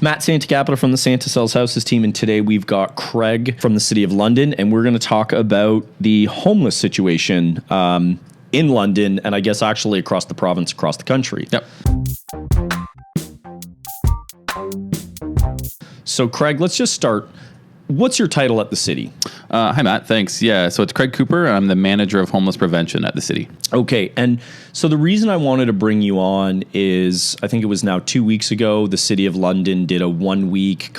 Matt Santagapita from the Santa Sells Houses team, and today we've got Craig from the City of London, and we're going to talk about the homeless situation in London, and I guess actually across the province, across the country. Yep. So, Craig, let's just start. What's your title at the city? Hi, Matt. Thanks. Yeah, so it's Craig Cooper. I'm the manager of homeless prevention at the city. Okay, and so the reason I wanted to bring you on is I think it was now 2 weeks ago, the City of London did a 1 week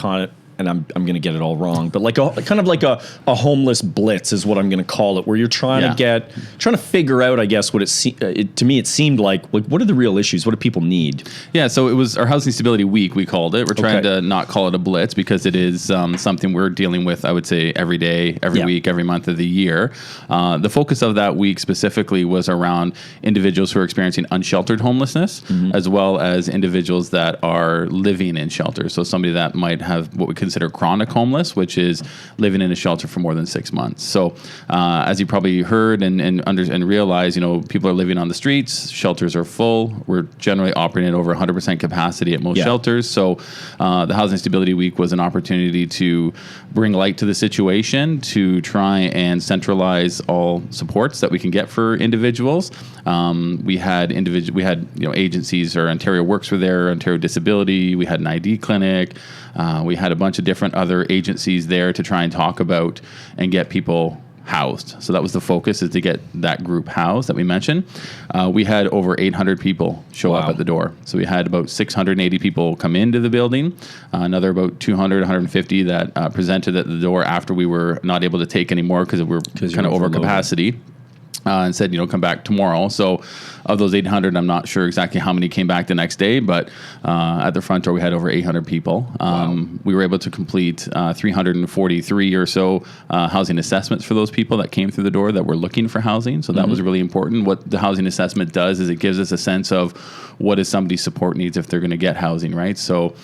and I'm going to get it all wrong, but like a homeless blitz is what I'm going to call it, where you're trying to figure out, I guess, what to me it seemed like what are the real issues? What do people need? Yeah, so it was our Housing Stability Week, we called it. We're trying to not call it a blitz because it is something we're dealing with, I would say, every day, every week, every month of the year. The focus of that week specifically was around individuals who are experiencing unsheltered homelessness, as well as individuals that are living in shelters. So somebody that might have what we consider chronic homeless, which is living in a shelter for more than 6 months. So as you probably heard and realize, people are living on the streets, shelters are full. We're generally operating at over 100% capacity at most shelters. So the Housing Stability Week was an opportunity to bring light to the situation, to try and centralize all supports that we can get for individuals. We had agencies, or Ontario Works were there, Ontario Disability. We had an ID clinic. We had a bunch of different other agencies there to try and talk about and get people housed. So that was the focus, is to get that group housed that we mentioned. We had over 800 people show up at the door. So we had about 680 people come into the building, another about 200, 150 that presented at the door after we were not able to take any more because we're kind of over capacity. And said, come back tomorrow. So of those 800, I'm not sure exactly how many came back the next day, but at the front door, we had over 800 people. We were able to complete 343 or so housing assessments for those people that came through the door that were looking for housing. So that was really important. What the housing assessment does is it gives us a sense of what is somebody's support needs if they're going to get housing, right? So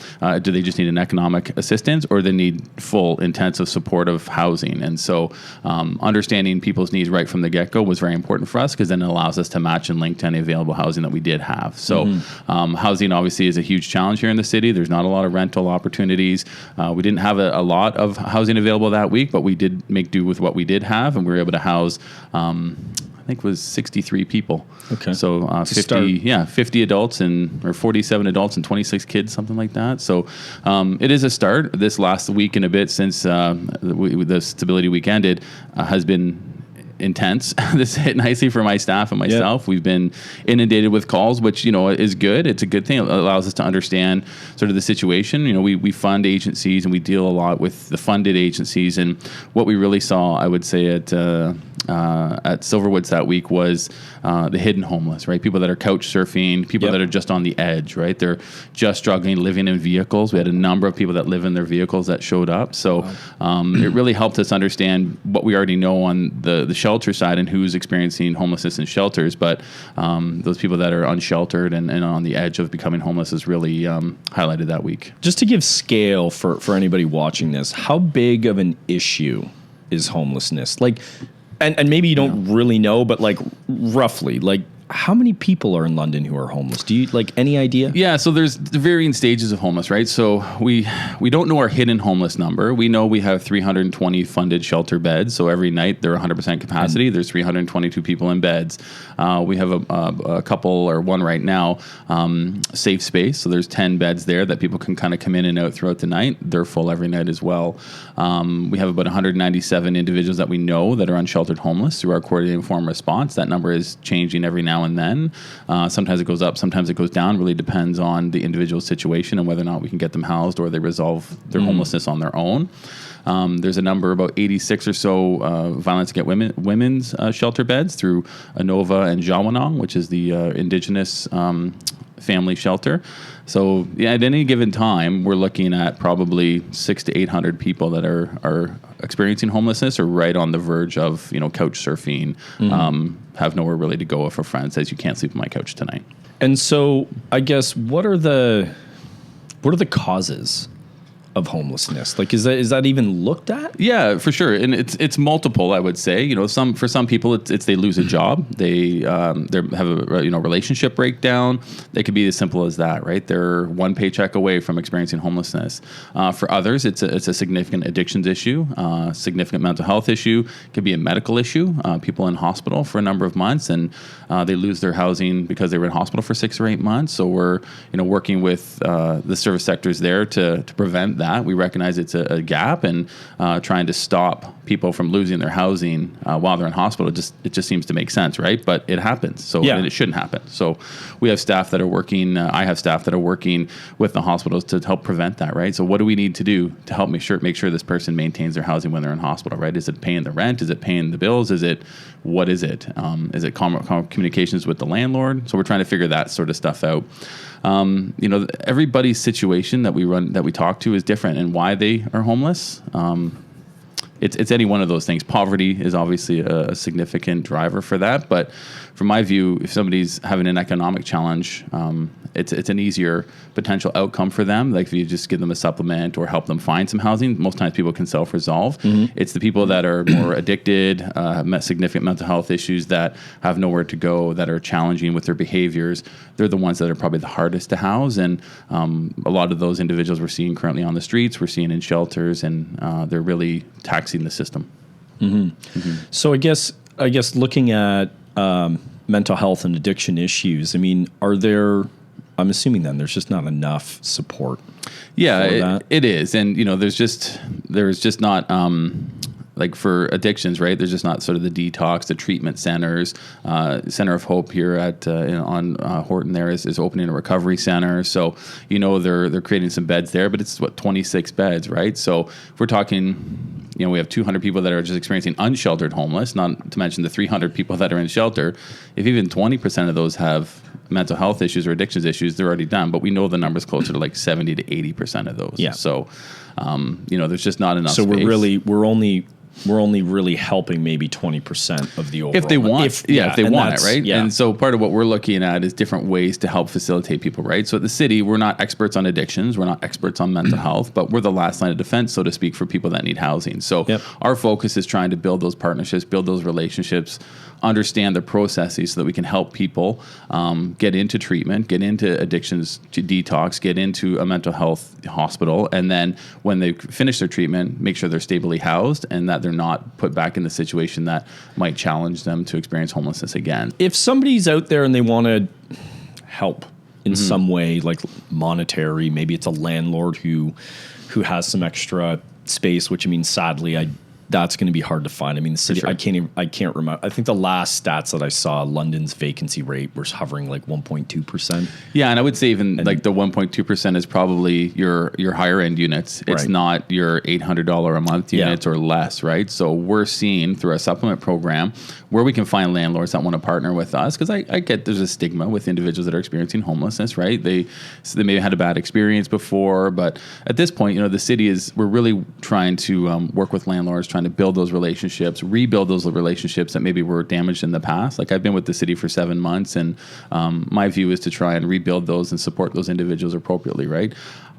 do they just need an economic assistance, or they need full intensive supportive housing? And so understanding people's needs right from the get-go was very important for us, because then it allows us to match and link to any available housing that we did have. So housing obviously is a huge challenge here in the city. There's not a lot of rental opportunities. We didn't have a lot of housing available that week, but we did make do with what we did have, and we were able to house I think it was 63 people. Okay. So 50 adults or 47 adults and 26 kids, something like that. So it is a start. This last week and a bit since the Stability Week ended has been intense. This hit nicely for my staff and myself. Yep. We've been inundated with calls, which, is good. It's a good thing. It allows us to understand sort of the situation. We fund agencies, and we deal a lot with the funded agencies. And what we really saw, I would say, at Silverwoods that week was the hidden homeless, right? People that are couch surfing, people that are just on the edge, right? They're just struggling, living in vehicles. We had a number of people that live in their vehicles that showed up. So it really helped us understand what we already know on the shelter side and who's experiencing homelessness in shelters. But those people that are unsheltered and on the edge of becoming homeless is really highlighted that week. Just to give scale for anybody watching this, how big of an issue is homelessness? And maybe you don't really know, but roughly, how many people are in London who are homeless? Do you any idea? Yeah, so there's varying stages of homeless, right? So we don't know our hidden homeless number. We know we have 320 funded shelter beds. So every night they're 100% capacity. There's 322 people in beds. We have a couple, or one right now, safe space. So there's 10 beds there that people can kind of come in and out throughout the night. They're full every night as well. We have about 197 individuals that we know that are unsheltered homeless through our coordinated informed response. That number is changing every now and then. Sometimes it goes up, sometimes it goes down. Really depends on the individual situation and whether or not we can get them housed or they resolve their homelessness on their own. There's a number, about 86 or so violence against women's shelter beds through Inova and Jawanong, which is the Indigenous family shelter. So at any given time, we're looking at probably 600 to 800 people that are experiencing homelessness or right on the verge of couch surfing, have nowhere really to go if a friend says you can't sleep on my couch tonight. And so I guess what are the causes of homelessness? Like, is that even looked at? Yeah, for sure, and it's multiple. I would say, for some people, it's they lose a job, they have a relationship breakdown. They could be as simple as that, right? They're one paycheck away from experiencing homelessness. For others, it's a significant addictions issue, significant mental health issue. It could be a medical issue. People in hospital for a number of months, and they lose their housing because they were in hospital for 6 or 8 months. So we're working with the service sectors there to prevent that. We recognize it's a gap, and trying to stop people from losing their housing while they're in hospital. It just seems to make sense, right? But it happens, so and it shouldn't happen. So we have staff that are working. I have staff that are working with the hospitals to help prevent that, right? So what do we need to do to help make sure this person maintains their housing when they're in hospital, right? Is it paying the rent? Is it paying the bills? What is it? Is it communications with the landlord? So we're trying to figure that sort of stuff out. Everybody's situation that we talk to is different, and why they are homeless. It's any one of those things. Poverty is obviously a significant driver for that, but from my view, if somebody's having an economic challenge, it's an easier potential outcome for them. Like if you just give them a supplement or help them find some housing, most times people can self-resolve. Mm-hmm. It's the people that are more addicted, significant mental health issues, that have nowhere to go, that are challenging with their behaviors. They're the ones that are probably the hardest to house, and a lot of those individuals we're seeing currently on the streets, we're seeing in shelters, and they're really taxing the system. Mm-hmm. Mm-hmm. So I guess looking at mental health and addiction issues, I mean, I'm assuming then there's just not enough support. Yeah, it is. And, there's just not, like for addictions, right? There's just not sort of the detox, the treatment centers. Center of Hope here at on Horton there is opening a recovery center. So, they're creating some beds there, but it's 26 beds, right? So if we're talking, we have 200 people that are just experiencing unsheltered homeless, not to mention the 300 people that are in shelter. If even 20% of those have mental health issues or addictions issues, they're already done. But we know the number's closer to like 70 to 80% of those. Yeah. So, there's just not enough. So space. We're only really helping maybe 20% of the overall. If they want, if they want it, right? Yeah. And so part of what we're looking at is different ways to help facilitate people, right? So at the city, we're not experts on addictions. We're not experts on mental health, but we're the last line of defense, so to speak, for people that need housing. So our focus is trying to build those partnerships, build those relationships, understand the processes so that we can help people get into treatment, get into addictions to detox, get into a mental health hospital, and then when they finish their treatment, make sure they're stably housed and that they're not put back in the situation that might challenge them to experience homelessness again. If somebody's out there and they want to help in some way, like monetary, maybe it's a landlord who has some extra space, which I mean, sadly, that's going to be hard to find. I mean, the city, sure. I can't remember. I think the last stats that I saw, London's vacancy rate was hovering like 1.2%. Yeah, and I would say even like the 1.2% is probably your higher end units. It's not your $800 a month units or less, right? So we're seeing through our supplement program where we can find landlords that want to partner with us, because I get there's a stigma with individuals that are experiencing homelessness, right? They may have had a bad experience before, but at this point, the city we're really trying to work with landlords, trying to build those relationships, rebuild those relationships that maybe were damaged in the past. Like I've been with the city for 7 months, and my view is to try and rebuild those and support those individuals appropriately, right?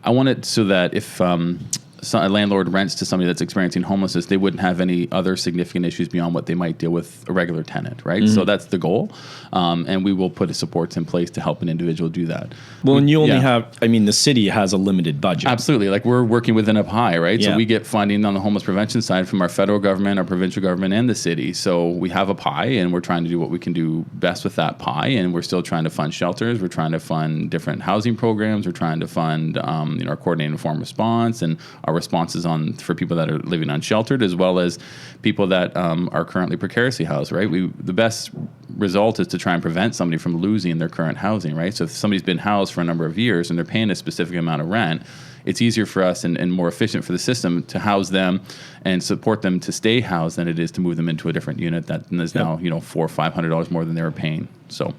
I want it so that if a landlord rents to somebody that's experiencing homelessness, they wouldn't have any other significant issues beyond what they might deal with a regular tenant, right? Mm-hmm. So that's the goal. And we will put supports in place to help an individual do that. Well, and you only the city has a limited budget. Absolutely. Like we're working within a pie, right? Yeah. So we get funding on the homeless prevention side from our federal government, our provincial government, and the city. So we have a pie, and we're trying to do what we can do best with that pie. And we're still trying to fund shelters. We're trying to fund different housing programs. We're trying to fund our coordinated informed response and our responses for people that are living unsheltered, as well as people that are currently precariously housed, right? The best result is to try and prevent somebody from losing their current housing, right? So if somebody's been housed for a number of years and they're paying a specific amount of rent, it's easier for us and more efficient for the system to house them and support them to stay housed than it is to move them into a different unit that is now $400 or $500 more than they were paying. So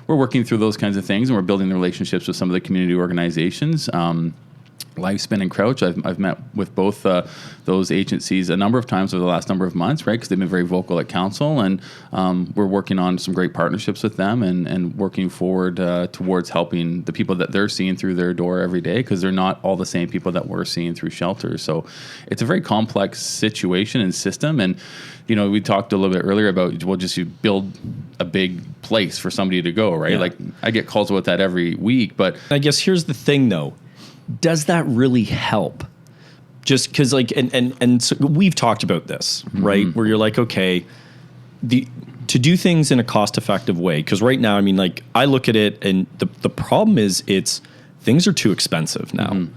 we're working through those kinds of things, and we're building the relationships with some of the community organizations. Lifespin and Crouch. I've met with both those agencies a number of times over the last number of months, right? Because they've been very vocal at council, and we're working on some great partnerships with them and working forward towards helping the people that they're seeing through their door every day, because they're not all the same people that we're seeing through shelters. So it's a very complex situation and system. And we talked a little bit earlier about, well, just you build a big place for somebody to go, right? Yeah. Like I get calls about that every week, but I guess here's the thing, though. Does that really help? Just because, like, and so we've talked about this, right? Where you're like, okay, to do things in a cost-effective way. Because right now, I mean, like, I look at it, and the problem is things are too expensive now.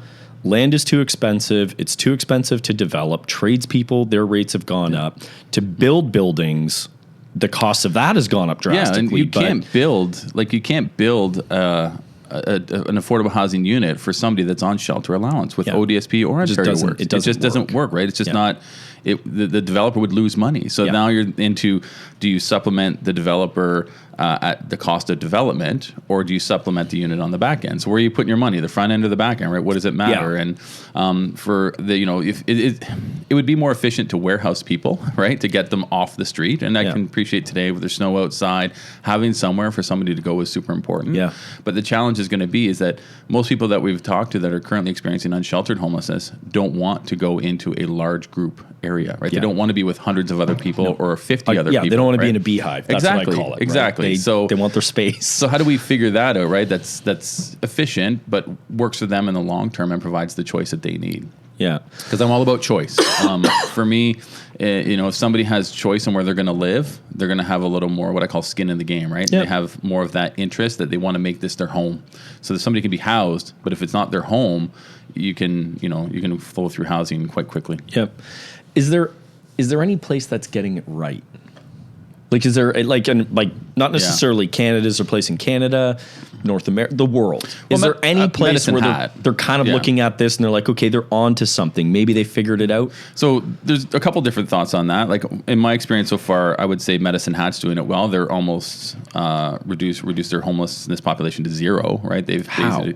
Land is too expensive. It's too expensive to develop. Tradespeople, their rates have gone up. To build buildings, the cost of that has gone up drastically. Yeah, and you can't build an affordable housing unit for somebody that's on shelter allowance with ODSP or Ontario Works. It just doesn't work, right? It's just not. The developer would lose money. So now you're into, do you supplement the developer at the cost of development, or do you supplement the unit on the back end? So where are you putting your money, the front end or the back end, right? What does it matter? Yeah. And for the, if it would be more efficient to warehouse people, right, to get them off the street. And I can appreciate today with the snow outside, having somewhere for somebody to go is super important. Yeah. But the challenge is going to be is that most people that we've talked to that are currently experiencing unsheltered homelessness don't want to go into a large group area, right? They don't want to be with hundreds of other people or 50 other people. They don't want to right? be in a beehive. That's what I call it. Exactly. Right? They want their space. So how do we figure that out, right? That's efficient, but works for them in the long term and provides the choice that they need. Yeah. Because I'm all about choice. For me, if somebody has choice on where they're going to live, they're going to have a little more what I call skin in the game, right? Yep. They have more of that interest that they want to make this their home. So that somebody can be housed, but if it's not their home, you can flow through housing quite quickly. Yep. Is there any place that's getting it right? Like, is there not necessarily Canada's their place in Canada, North America, the world? Is there any place where they're kind of looking at this and they're like, okay, they're on to something. Maybe they figured it out. So there's a couple different thoughts on that. Like in my experience so far, I would say Medicine Hat's doing it well. They're almost reduced their homelessness population to zero, right? They've basically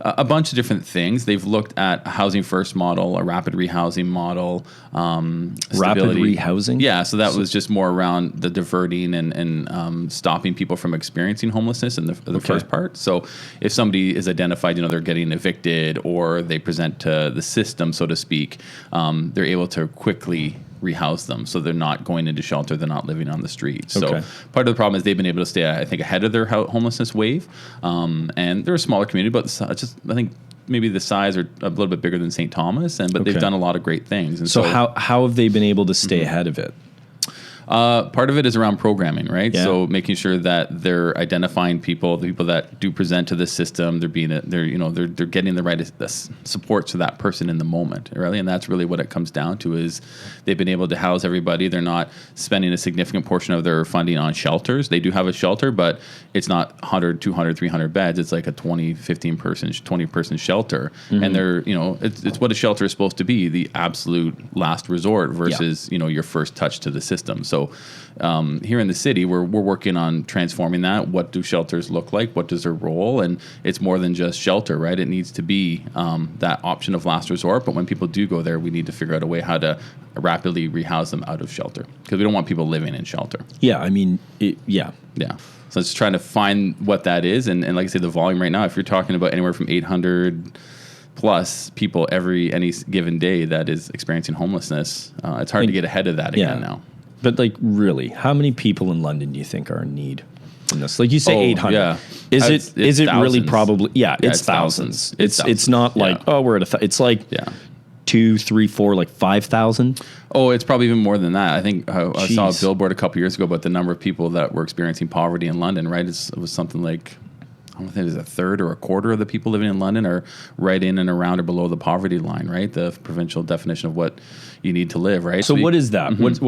a bunch of different things. They've looked at a housing first model, a rapid rehousing model, rapid rehousing. Yeah, so that was just more around the diverting and stopping people from experiencing homelessness in the first part. So if somebody is identified, they're getting evicted or they present to the system, so to speak, they're able to quickly rehouse them, so they're not going into shelter, they're not living on the street. So part of the problem is they've been able to stay, I think, ahead of their homelessness wave, and they're a smaller community, but I think maybe the size are a little bit bigger than St. Thomas, but they've done a lot of great things. And so how have they been able to stay ahead of it? Part of it is around programming, right? Yeah. So making sure that they're identifying the people that do present to the system. They're getting the right support to that person in the moment, really, and that's really what it comes down to. Is they've been able to house everybody. They're not spending a significant portion of their funding on shelters. They do have a shelter, but it's not 100, 200, 300 beds. It's like a 20, 15 person, 20 person shelter, and they're it's what a shelter is supposed to be, the absolute last resort versus your first touch to the system. So here in the city, we're working on transforming that. What do shelters look like? What does their role? And it's more than just shelter, right? It needs to be that option of last resort. But when people do go there, we need to figure out a way how to rapidly rehouse them out of shelter, because we don't want people living in shelter. Yeah, I mean, Yeah. So it's trying to find what that is. And like I say, the volume right now, if you're talking about anywhere from 800 plus people any given day that is experiencing homelessness, it's hard to get ahead of that again now. But really, how many people in London do you think are in need in this? Like you say, 800. Yeah. Is it really probably? Yeah, it's thousands. thousands. It's not like we're at it's like 2, 3, 4, like 5,000. Oh, it's probably even more than that. I think I saw a billboard a couple years ago about the number of people that were experiencing poverty in London. Right, it was something like, I don't think it was a third or a quarter of the people living in London are right in and around or below the poverty line, right? The provincial definition of what you need to live, right? So what is that? What's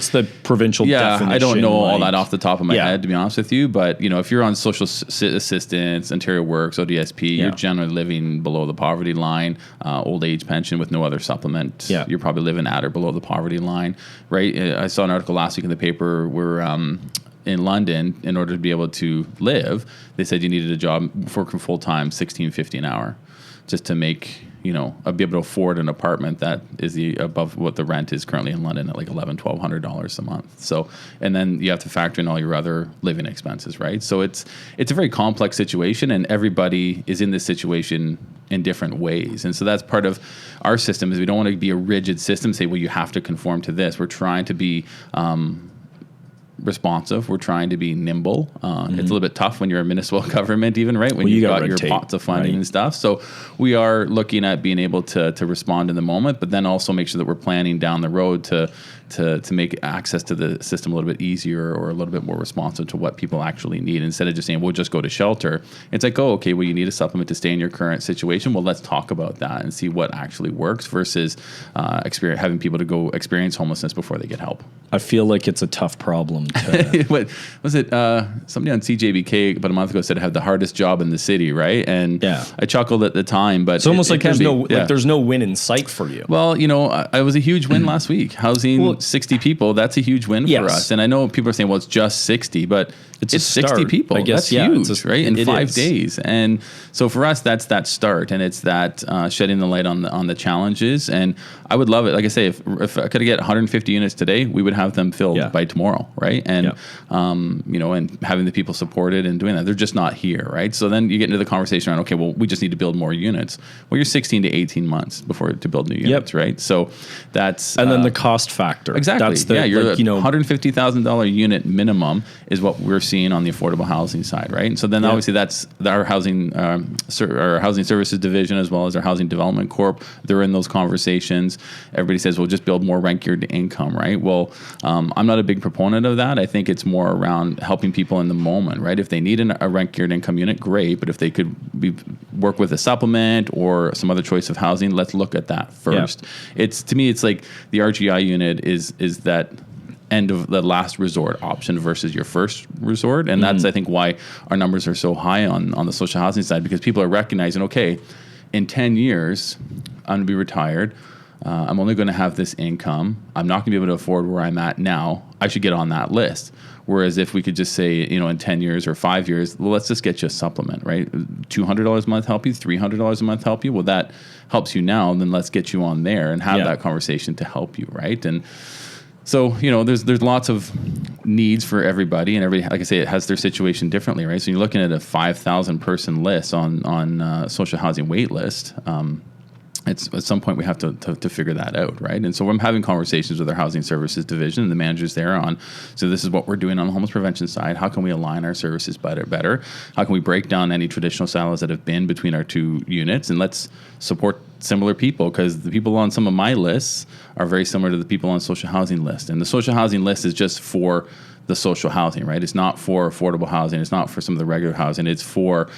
the provincial definition? I don't know all that off the top of my head, to be honest with you. But, if you're on social assistance, Ontario Works, ODSP, you're generally living below the poverty line, old age pension with no other supplement. Yeah. You're probably living at or below the poverty line, right? I saw an article last week in the paper where in London, in order to be able to live, they said you needed a job working full-time, $16.50 an hour, just to make be able to afford an apartment that is above what the rent is currently in London at like $1,100-$1,200 a month. So, and then you have to factor in all your other living expenses, right? So it's a very complex situation, and everybody is in this situation in different ways. And so that's part of our system, is we don't want to be a rigid system, say, well, you have to conform to this. We're trying to be responsive. We're trying to be nimble. It's a little bit tough when you're a municipal government, even, right? When you've got your pots of funding and stuff. So we are looking at being able to respond in the moment, but then also make sure that we're planning down the road to make access to the system a little bit easier, or a little bit more responsive to what people actually need. Instead of just saying, we'll just go to shelter. It's like, oh, okay, well, you need a supplement to stay in your current situation. Well, let's talk about that and see what actually works, versus having people to go experience homelessness before they get help. I feel like it's a tough problem. What was it? Somebody on CJBK about a month ago said I have the hardest job in the city, right? And I chuckled at the time, but it's almost like there's no win in sight for you. Well, I was a huge win last week. Housing 60 people, that's a huge win for us. And I know people are saying, well, it's just 60, but it's 60 people. I guess, that's huge, right? In 5 days. And so for us, that's that start, and it's that shedding the light on the challenges. And I would love it. Like I say, if I could get 150 units today, we would have them filled by tomorrow, right? And and having the people supported and doing that, they're just not here, right? So then you get into the conversation around, okay, well, we just need to build more units. Well, you're 16 to 18 months to build new units, right? So that's then the cost factor. Exactly. That's the, you're $150,000 unit minimum is what we're seeing on the affordable housing side, right? And so then obviously that's our housing services division, as well as our housing development corp. They're in those conversations. Everybody says, well, just build more rent geared income, right? Well, I'm not a big proponent of that. I think it's more around helping people in the moment, right? If they need a rent geared income unit, great. But if they could work with a supplement or some other choice of housing, let's look at that first. To me, it's like the RGI unit is that end of the last resort option versus your first resort. And that's, I think, why our numbers are so high on the social housing side, because people are recognizing, okay, in 10 years, I'm going to be retired. I'm only going to have this income. I'm not going to be able to afford where I'm at now. I should get on that list. Whereas if we could just say, in 10 years or 5 years, well, let's just get you a supplement, right? $200 a month help you, $300 a month help you. Well, that helps you now. Then let's get you on there and have that conversation to help you, right? And so, there's lots of needs for everybody, and everybody, like I say, it has their situation differently, right? So you're looking at a 5,000 person list on social housing wait list. It's at some point we have to figure that out, right? And so I'm having conversations with our housing services division and the managers there on, so this is what we're doing on the homeless prevention side. How can we align our services better? How can we break down any traditional silos that have been between our two units, and let's support similar people, because the people on some of my lists are very similar to the people on social housing list. And the social housing list is just for the social housing, right? It's not for affordable housing. It's not for some of the regular housing. It's for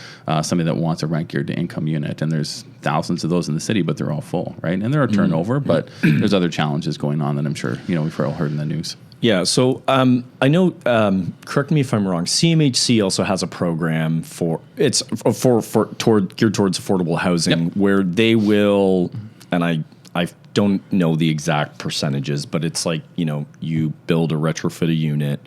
somebody that wants a rent geared to income unit. And there's thousands of those in the city, but they're all full, right? And there are turnover, but there's other challenges going on that I'm sure, we've all heard in the news. Yeah. So I know, correct me if I'm wrong, CMHC also has a program geared towards affordable housing, where they will, and I don't know the exact percentages, but it's like, you build or retrofit a unit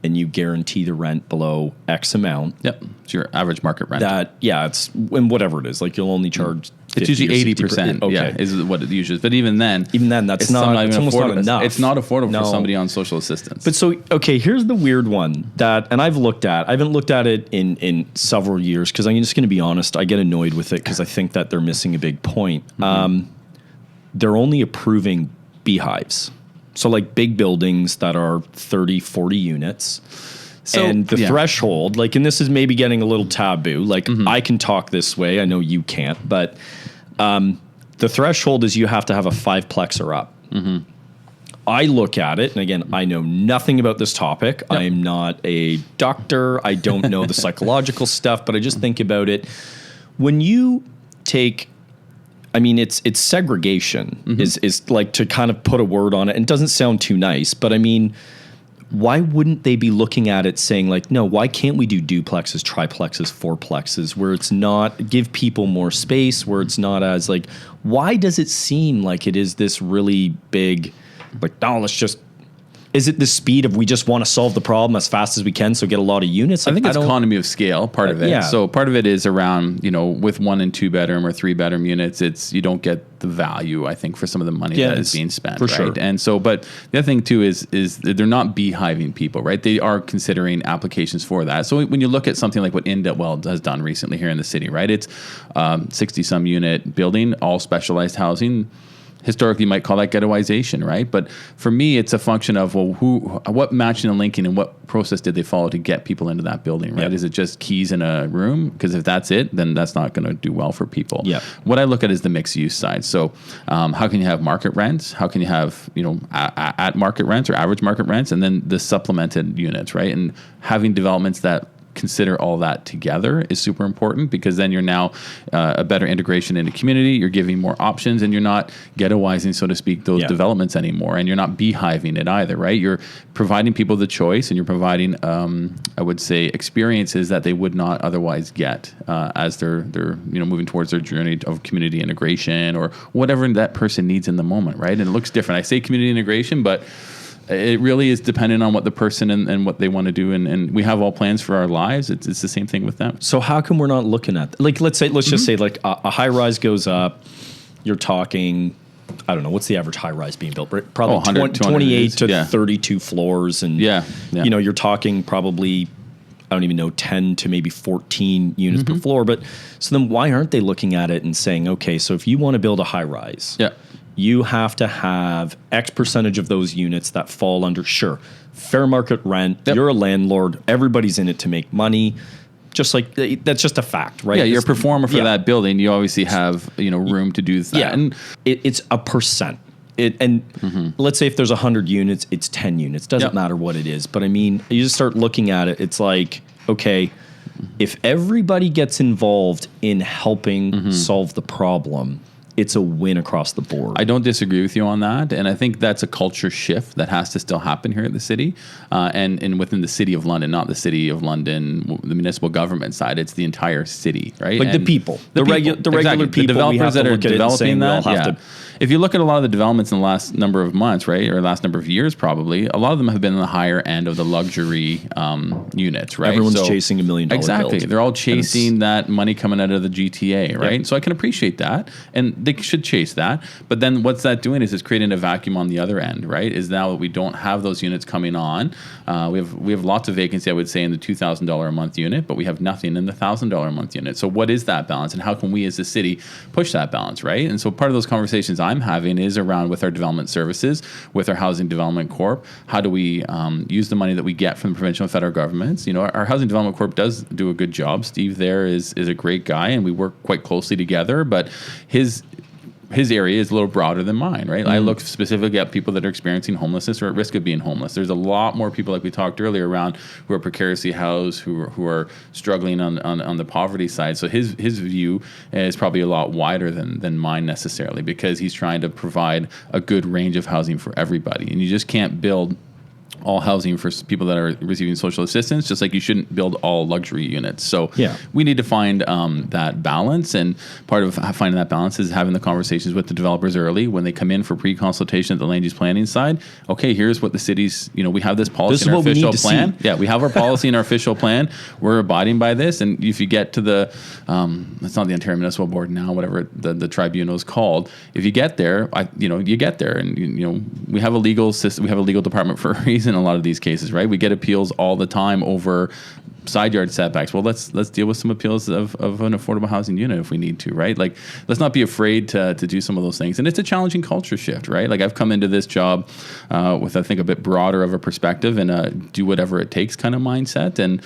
and you guarantee the rent below X amount. Yep. It's your average market rent. It's when whatever it is, like you'll only charge. It's usually 80%. Okay. Yeah, is what it usually is. But even then, that's it's almost not enough. It's not affordable for somebody on social assistance. But so, okay, here's the weird one and I haven't looked at it in several years, because I'm just going to be honest, I get annoyed with it because I think that they're missing a big point. They're only approving beehives. So like big buildings that are 30, 40 units. So, and the threshold, and this is maybe getting a little taboo, I can talk this way, I know you can't, but the threshold is you have to have a 5-plex or up. I look at it, and again, I know nothing about this topic. I am not a doctor. I don't know the psychological stuff, but I just think about it. When you take, it's segregation is like, to kind of put a word on it, and it doesn't sound too nice, but why wouldn't they be looking at it saying no, why can't we do duplexes, triplexes, fourplexes, where it's not, give people more space, where it's not as why does it seem like it is this really big, no, let's just Is it the speed of we just want to solve the problem as fast as we can, so get a lot of units? I think it's economy of scale, part of it. Yeah. So part of it is around, with 1 and 2 bedroom or 3 bedroom units, you don't get the value, I think, for some of the money that is being spent. For right? sure. And so, but the other thing too is they're not beehiving people, right? They are considering applications for that. So when you look at something like what Indwell has done recently here in the city, right? It's 60 some unit building, all specialized housing. Historically, you might call that ghettoization, right? But for me, it's a function of, what matching and linking and what process did they follow to get people into that building, right? Yep. Is it just keys in a room? Because if that's it, then that's not going to do well for people. Yep. What I look at is the mixed use side. So how can you have market rents? How can you have, at market rents or average market rents? And then the supplemented units, right? And having developments that consider all that together is super important, because then you're now a better integration in the community. You're giving more options, and you're not ghettoizing, so to speak, those developments anymore. And you're not beehiving it either, right? You're providing people the choice, and you're providing, I would say, experiences that they would not otherwise get as they're moving towards their journey of community integration or whatever that person needs in the moment, right? And it looks different. I say community integration, but it really is dependent on what the person and what they want to do. And we have all plans for our lives. It's the same thing with them. So how come we're not looking at, let's just say like a high rise goes up, you're talking, I don't know, what's the average high rise being built? Probably 28 to 32 floors. And, you're talking probably, I don't even know, 10 to maybe 14 units per floor. But so then why aren't they looking at it and saying, okay, so if you want to build a high rise, you have to have X percentage of those units that fall under, fair market rent. Yep. You're a landlord. Everybody's in it to make money. Just like, that's just a fact, right? Yeah, you're a performer for that building. You obviously have, room to do that. Yeah, and it's a percent. Let's say if there's 100 units, it's 10 units. Doesn't matter what it is. But I mean, you just start looking at it. It's like, okay, if everybody gets involved in helping solve the problem, it's a win across the board. I don't disagree with you on that. And I think that's a culture shift that has to still happen here at the city and within the city of London, not the city of London, the municipal government side. It's the entire city, right? Like the people, the regular people, the developers that are developing that. If you look at a lot of the developments in the last number of months, right, or last number of years, probably, a lot of them have been in the higher end of the luxury units, right? Everyone's chasing $1 million Exactly. build. They're all chasing that money coming out of the GTA, right? Yep. So I can appreciate that, and they should chase that. But then what's that doing is it's creating a vacuum on the other end, right? Is now that we don't have those units coming on. We have lots of vacancy, I would say, in the $2,000 a month unit, but we have nothing in the $1,000 a month unit. So what is that balance, and how can we as a city push that balance, right? And so part of those conversations I'm having is around with our development services, with our Housing Development Corp. How do we use the money that we get from the provincial and federal governments? Our Housing Development Corp does do a good job. Steve there is a great guy, and we work quite closely together, but his area is a little broader than mine, right? I look specifically at people that are experiencing homelessness or at risk of being homeless. There's a lot more people, like we talked earlier, around who are precariously housed, who are struggling on the poverty side. So his view is probably a lot wider than mine necessarily, because he's trying to provide a good range of housing for everybody. And you just can't build all housing for people that are receiving social assistance, just like you shouldn't build all luxury units. So we need to find that balance, and part of finding that balance is having the conversations with the developers early when they come in for pre-consultation at the land use planning side. Okay, here's what the city's, we have this policy in our official plan. Yeah, we have our policy in our official plan. We're abiding by this, and if you get to the, it's not the Ontario Municipal Board now, whatever the tribunal is called. If you get there, you get there, and we have a legal system, we have a legal department for a reason. In a lot of these cases, right? We get appeals all the time over side yard setbacks. Well, let's deal with some appeals of an affordable housing unit if we need to, right? Like, let's not be afraid to do some of those things. And it's a challenging culture shift, right? Like, I've come into this job with, I think, a bit broader of a perspective and a do whatever it takes kind of mindset. And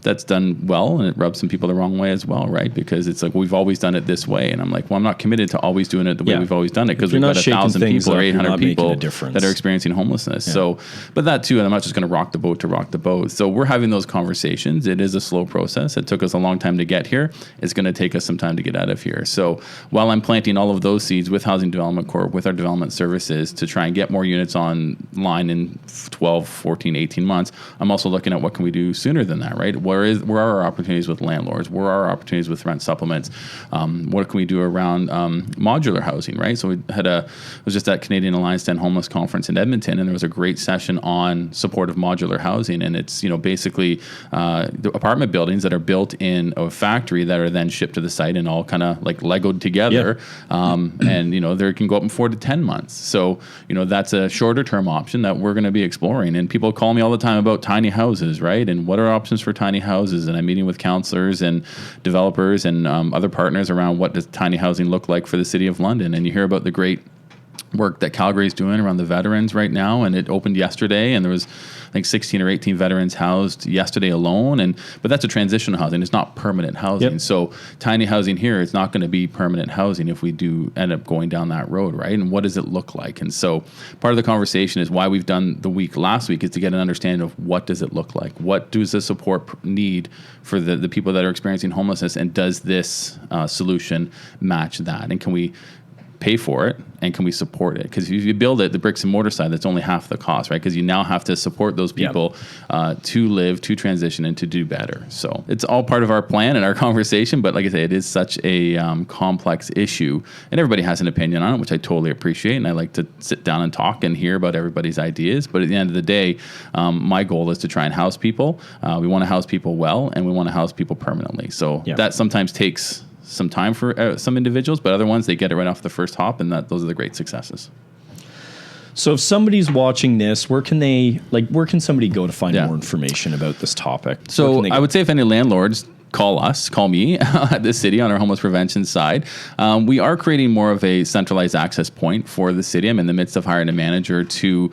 that's done well, and it rubs some people the wrong way as well, right? Because it's like, we've always done it this way. And I'm like, well, I'm not committed to always doing it the way we've always done it, because we've got 1,000 people or 800 people that are experiencing homelessness. So, but that too, and I'm not just going to rock the boat to rock the boat. So we're having those conversations. conversations. It is a slow process. It took us a long time to get here. It's going to take us some time to get out of here. So while I'm planting all of those seeds with Housing Development Corp, with our development services to try and get more units online in 12, 14, 18 months, I'm also looking at what can we do sooner than that, right? Where are our opportunities with landlords? Where are our opportunities with rent supplements? What can we do around modular housing, right? So I was just at Canadian Alliance to End Homeless Conference in Edmonton, and there was a great session on supportive modular housing. And it's, basically the apartment buildings that are built in a factory that are then shipped to the site and all kind of like Legoed together. And, they can go up in 4 to 10 months. So, that's a shorter term option that we're going to be exploring. And people call me all the time about tiny houses, right? And what are options for tiny houses? And I'm meeting with counselors and developers and other partners around what does tiny housing look like for the City of London. And you hear about the great work that Calgary's doing around the veterans right now, and it opened yesterday, and there was I think 16 or 18 veterans housed yesterday alone, but that's a transitional housing. It's not permanent housing. Yep. So tiny housing here is not going to be permanent housing if we do end up going down that road, right? And what does it look like? And so part of the conversation is why we've done the week last week is to get an understanding of what does it look like? What does the support need for the people that are experiencing homelessness, and does this solution match that? And can we pay for it, and can we support it? Because if you build it, the bricks and mortar side, that's only half the cost, right? Because you now have to support those people to live, to transition, and to do better. So it's all part of our plan and our conversation. But like I say, it is such a complex issue, and everybody has an opinion on it, which I totally appreciate. And I like to sit down and talk and hear about everybody's ideas. But at the end of the day, my goal is to try and house people. We want to house people well, and we want to house people permanently. So that sometimes takes some time for some individuals, but other ones, they get it right off the first hop, and those are the great successes. So if somebody's watching this, where can somebody go to find more information about this topic? So I would say if any landlords call me at the city on our homeless prevention side. We are creating more of a centralized access point for the city. I'm in the midst of hiring a manager to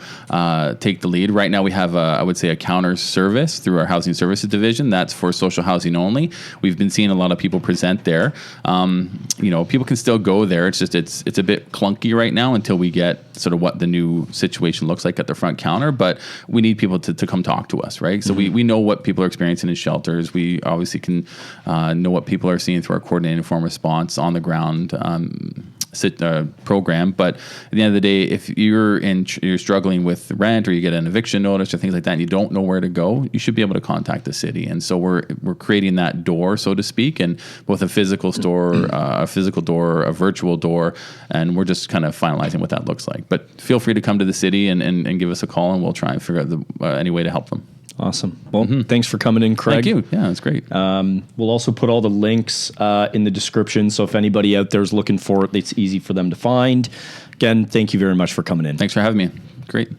take the lead. Right now we have a counter service through our housing services division. That's for social housing only. We've been seeing a lot of people present there. People can still go there. It's just, it's a bit clunky right now until we get sort of what the new situation looks like at the front counter, but we need people to come talk to us, right? So we know what people are experiencing in shelters. We obviously can know what people are seeing through our coordinated informed response on the ground program. But at the end of the day, if you're struggling with rent, or you get an eviction notice or things like that, and you don't know where to go, you should be able to contact the city. And so we're creating that door, so to speak, and both a physical store, a physical door, a virtual door, and we're just kind of finalizing what that looks like. But feel free to come to the city and give us a call, and we'll try and figure out any way to help them. Awesome. Well, thanks for coming in, Craig. Thank you. Yeah, that's great. We'll also put all the links in the description, so if anybody out there is looking for it, it's easy for them to find. Again, thank you very much for coming in. Thanks for having me. Great.